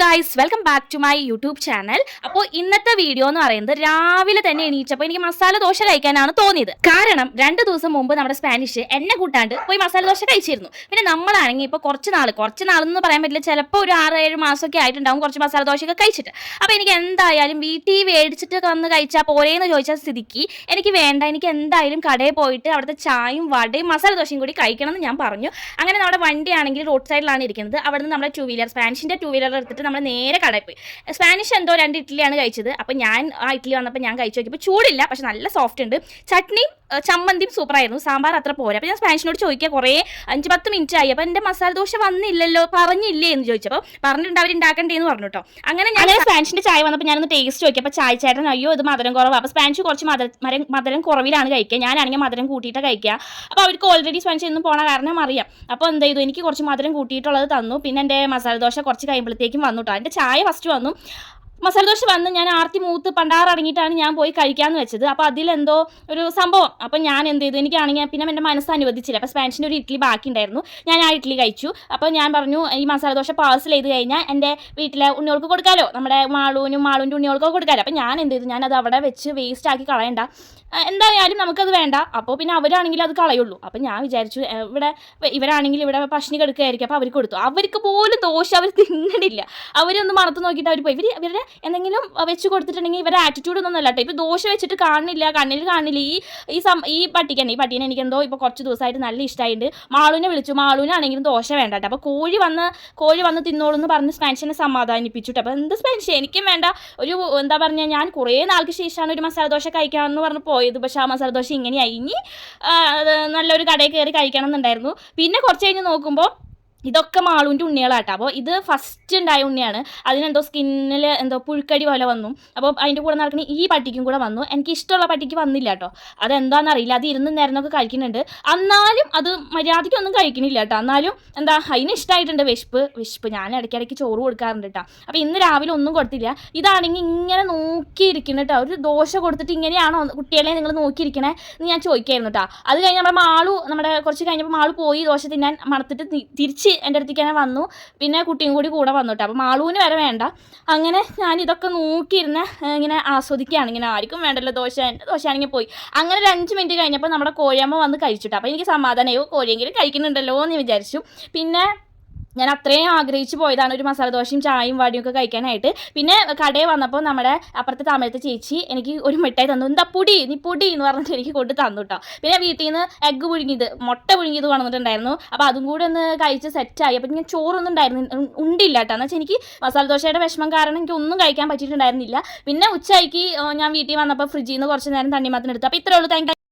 Guys, welcome back to my YouTube channel. അപ്പോൾ ഇന്നത്തെ video എന്ന് പറയുന്നത് രാവിലെ തന്നെ എണീറ്റപ്പോൾ എനിക്ക് മസാല ദോശ കഴിക്കാനാണ് തോന്നിയത്. കാരണം 2 ദിവസം മുമ്പ് നമ്മുടെ സ്പാനിഷ് എന്നെ കൂട്ടാണ്ട് പോയി മസാല ദോശ കഴിച്ചിരുന്നു. പിന്നെ നമ്മളാണെങ്കിൽ ഇപ്പോൾ കുറച്ച് നാളെന്ന് പറയാൻ പറ്റില്ല, ചിലപ്പോൾ ഒരു 6-7 മാസമൊക്കെ ആയിട്ടുണ്ടാവും കുറച്ച് മസാല ദോശയൊക്കെ കഴിച്ചിട്ട്. അപ്പോൾ എനിക്ക് എന്തായാലും വീട്ടിൽ മേടിച്ചിട്ട് വന്ന് കഴിച്ചാൽ പോരേന്ന് ചോദിച്ച സ്ഥിതിക്ക് എനിക്ക് വേണ്ട, എനിക്ക് എന്തായാലും കടയിൽ പോയിട്ട് അവിടുത്തെ ചായയും വടയും മസാല ദോശയും കൂടി കഴിക്കണം എന്ന് ഞാൻ പറഞ്ഞു. അങ്ങനെ നമ്മുടെ വണ്ടിയാണെങ്കിൽ റോഡ് സൈഡിലാണ് ഇരിക്കുന്നത്. അവിടെ നിന്ന് നമ്മുടെ 2 വീലർ സ്പാനിഷിൻ്റെ 2 വീലർ എടുത്തിട്ട് നമ്മൾ നേരെ കടയിൽ പോയി. സ്പാനിഷ് എന്തോ 2 ഇഡ്ഡലിയാണ് കഴിച്ചത്. അപ്പോൾ ഞാൻ ആ ഇഡ്ഡലി വന്നപ്പോൾ ഞാൻ കഴിച്ചു നോക്കിയപ്പോൾ ചൂടില്ല, പക്ഷെ നല്ല സോഫ്റ്റ് ഉണ്ട്. ചട്നിയും ചമ്മന്തിയും സൂപ്പറായിരുന്നു. സാമ്പാർ അത്ര പോരാ. അപ്പോൾ ഞാൻ സ്പാനിഷിനോട് ചോദിക്കുക, കുറേ 5-10 മിനിറ്റ് ആയി, അപ്പോൾ എൻ്റെ മസാല ദോശ വന്നില്ലല്ലോ, പറഞ്ഞില്ലേ എന്ന് ചോദിച്ചപ്പോൾ പറഞ്ഞിട്ടുണ്ട് അവർ ഉണ്ടാക്കണ്ടേന്ന് പറഞ്ഞു കേട്ടോ. അങ്ങനെ ഞാൻ സ്പാനിഷിൻ്റെ ചായ വന്നപ്പോൾ ഞാനൊന്ന് ടേസ്റ്റ് നോക്കി. അപ്പോൾ ചായ ചേട്ടൻ അയ്യോ ഇത് മധുരം കുറവാണ്. അപ്പോൾ സ്പാനിഷ് കുറച്ച് മധുരം കുറവിലാണ് കഴിക്കുക, ഞാനാണെങ്കിൽ മധുരം കൂട്ടിയിട്ട് കഴിക്കുക. അപ്പോൾ അവർക്ക് ഓൾറെഡി സ്പാനിഷ് ഒന്നും പോണ കാരണം അറിയാം. അപ്പോൾ എന്ത് ചെയ്തു, എനിക്ക് കുറച്ച് മധുരം കൂട്ടിയിട്ടുള്ളത് തന്നു. പിന്നെ എൻ്റെ മസാല ദോശ കുറച്ച് കഴിയുമ്പോഴത്തേക്കും വന്നു കേട്ടോ. എൻ്റെ ചായ ഫസ്റ്റ് വന്നു, മസാല ദോശ വന്ന് ഞാൻ ആർത്തി മൂത്ത് പണ്ടാറടങ്ങിയിട്ടാണ് ഞാൻ പോയി കഴിക്കാമെന്ന് വെച്ചത്. അപ്പോൾ അതിലെന്തോ ഒരു സംഭവം. അപ്പോൾ ഞാൻ എന്ത് ചെയ്തു, എനിക്കാണെങ്കിൽ പിന്നെ എൻ്റെ മനസ്സ് അനുവദിച്ചില്ല. അപ്പോൾ സ്പാനിഷിൻ്റെ ഒരു ഇഡ്ഡലി ബാക്കി ഉണ്ടായിരുന്നു, ഞാൻ ആ ഇഡ്ഡലി കഴിച്ചു. അപ്പോൾ ഞാൻ പറഞ്ഞു ഈ മസാല ദോശ പാഴ്സൽ ചെയ്ത് കഴിഞ്ഞാൽ എൻ്റെ വീട്ടിലെ ഉണ്ണികൾക്ക് കൊടുക്കാമല്ലോ, നമ്മുടെ മാളുവിൻ്റെ ഉണ്ണികൾക്കൊക്കെ കൊടുക്കാമല്ലോ. അപ്പോൾ ഞാൻ എന്ത് ചെയ്തു, ഞാനത് അവിടെ വെച്ച് വേസ്റ്റ് ആക്കി കളയണ്ട, എന്തായാലും നമുക്കത് വേണ്ട. അപ്പോൾ പിന്നെ അവരാണെങ്കിൽ അത് കളയുള്ളൂ. അപ്പം ഞാൻ വിചാരിച്ചു ഇവരാണെങ്കിൽ ഇവിടെ പശുനി കെടുക്കുകയായിരിക്കും, അപ്പോൾ അവർക്ക് കൊടുത്തു. അവർക്ക് പോലും ദോശ അവർ തിന്നണില്ല. അവരൊന്ന് മണത്ത് നോക്കിയിട്ട് അവർ പോയി. ഇവരുടെ എന്തെങ്കിലും വെച്ച് കൊടുത്തിട്ടുണ്ടെങ്കിൽ ഇവരുടെ ആറ്റിറ്റ്യൂഡ് ഒന്നും അല്ല കേട്ടോ. ഇപ്പോൾ ദോശ വെച്ചിട്ട് കാണുന്നില്ല, കണ്ണിൽ കാണില്ല. ഈ പട്ടീനെ എനിക്കെന്തോ ഇപ്പോൾ കുറച്ച് ദിവസമായിട്ട് നല്ല ഇഷ്ടമായിട്ടുണ്ട്. മാളുവിനെ വിളിച്ചു, മാളുവിനാണെങ്കിലും ദോശ വേണ്ട കേട്ടോ. അപ്പോൾ കോഴി വന്ന് തിന്നോളൂ എന്ന് പറഞ്ഞ് സ്പാനിഷിനെ സമാധാനിപ്പിച്ചു കേട്ടോ. അപ്പോൾ എന്ത് സ്പാനിഷ് എനിക്കും വേണ്ട, ഒരു എന്താ പറഞ്ഞാൽ ഞാൻ കുറേ നാൾക്ക് ശേഷമാണ് ഒരു മസാല ദോശ കഴിക്കാമെന്ന് പറഞ്ഞ് പോയത്. പക്ഷേ ആ മസാല ദോശ ഇങ്ങനെയായി. ഇനി നല്ലൊരു കടയിൽ കയറി കഴിക്കണം എന്നുണ്ടായിരുന്നു. പിന്നെ കുറച്ച് കഴിഞ്ഞ് നോക്കുമ്പോൾ ഇതൊക്കെ മാളുവിൻ്റെ ഉണ്ണികളാട്ടോ. അപ്പോൾ ഇത് ഫസ്റ്റ് ഉണ്ടായ ഉണ്ണിയാണ്. അതിനെന്തോ സ്കിന്നിൽ എന്തോ പുഴുക്കടി പോലെ വന്നു. അപ്പോൾ അതിൻ്റെ കൂടെ നടക്കുന്ന ഈ പട്ടിക്കും കൂടെ വന്നു. എനിക്ക് ഇഷ്ടമുള്ള പട്ടിക്ക് വന്നില്ല കേട്ടോ. അതെന്താണെന്നറിയില്ല, അത് ഇരുന്ന് നേരമൊക്കെ കഴിക്കുന്നുണ്ട്. എന്നാലും അത് മര്യാദയ്ക്കൊന്നും കഴിക്കണില്ല കേട്ടോ. എന്നാലും എന്താ അതിന് ഇഷ്ടമായിട്ടുണ്ട്. വിശപ്പ് ഞാൻ ഇടയ്ക്കിടയ്ക്ക് ചോറ് കൊടുക്കാറുണ്ട് കേട്ടോ. അപ്പോൾ ഇന്ന് രാവിലെ ഒന്നും കൊടുത്തില്ല. ഇതാണെങ്കിൽ ഇങ്ങനെ നോക്കിയിരിക്കണം കേട്ടോ. ഒരു ദോശ കൊടുത്തിട്ട് ഇങ്ങനെയാണോ കുട്ടികളെ നിങ്ങൾ നോക്കിയിരിക്കണേ എന്ന് ഞാൻ ചോദിക്കായിരുന്നു കേട്ടോ. അത് കഴിഞ്ഞ് നമ്മുടെ കുറച്ച് കഴിഞ്ഞപ്പോൾ മാളു പോയി ദോശ തിന്നാൻ മണത്തിട്ട് തിരിച്ച് എൻ്റെ അടുത്തേക്ക് തന്നെ വന്നു. പിന്നെ കുട്ടിയും കൂടെ വന്നു കേട്ടോ. അപ്പോൾ മാളുവിന് വരെ വേണ്ട. അങ്ങനെ ഞാനിതൊക്കെ നോക്കിയിരുന്ന് ഇങ്ങനെ ആസ്വദിക്കുകയാണ്. ഇങ്ങനെ ആർക്കും വേണ്ടല്ലോ ദോശ, എൻ്റെ ദോശ ആണെങ്കിൽ പോയി. അങ്ങനെ ഒരു 5 മിനിറ്റ് കഴിഞ്ഞപ്പോൾ നമ്മുടെ കോഴിയമ്മ വന്ന് കഴിച്ചിട്ടോ. അപ്പോൾ എനിക്ക് സമാധാനമായോ, കോഴിയെങ്കിലും കഴിക്കുന്നുണ്ടല്ലോ എന്ന് വിചാരിച്ചു. പിന്നെ ഞാൻ അത്രയും ആഗ്രഹിച്ച് പോയതാണ് ഒരു മസാല ദോശയും ചായയും വടിയും ഒക്കെ കഴിക്കാനായിട്ട്. പിന്നെ കടയിൽ വന്നപ്പോൾ നമ്മുടെ അപ്പുറത്തെ താമരത്തെ ചേച്ചി എനിക്ക് ഒരു മിഠായി തന്നു. എന്താ പൊടി എന്ന് പറഞ്ഞിട്ട് എനിക്ക് കൊണ്ട് തന്നു കേട്ടോ. പിന്നെ വീട്ടിൽ നിന്ന് എഗ്ഗ് പുഴുങ്ങിയത്, മുട്ട പുഴുങ്ങിയത് കൊണ്ടുവന്നിട്ടുണ്ടായിരുന്നു. അപ്പോൾ അതും കൂടെ ഒന്ന് കഴിച്ച് സെറ്റായി. അപ്പോൾ ഞാൻ ചോറൊന്നും ഉണ്ടില്ല കേട്ടോ. എന്ന് വെച്ചാൽ എനിക്ക് മസാല ദോശയുടെ വിഷമം കാരണം എനിക്ക് ഒന്നും കഴിക്കാൻ പറ്റിയിട്ടുണ്ടായിരുന്നില്ല. പിന്നെ ഉച്ചയ്ക്ക് ഞാൻ വീട്ടിൽ വന്നപ്പോൾ ഫ്രിഡ്ജിൽ നിന്ന് കുറച്ച് നേരം തണ്ണിമത്തൻ എടുത്തു. അപ്പോൾ ഇത്രയേ ഉള്ളൂ. താങ്ക്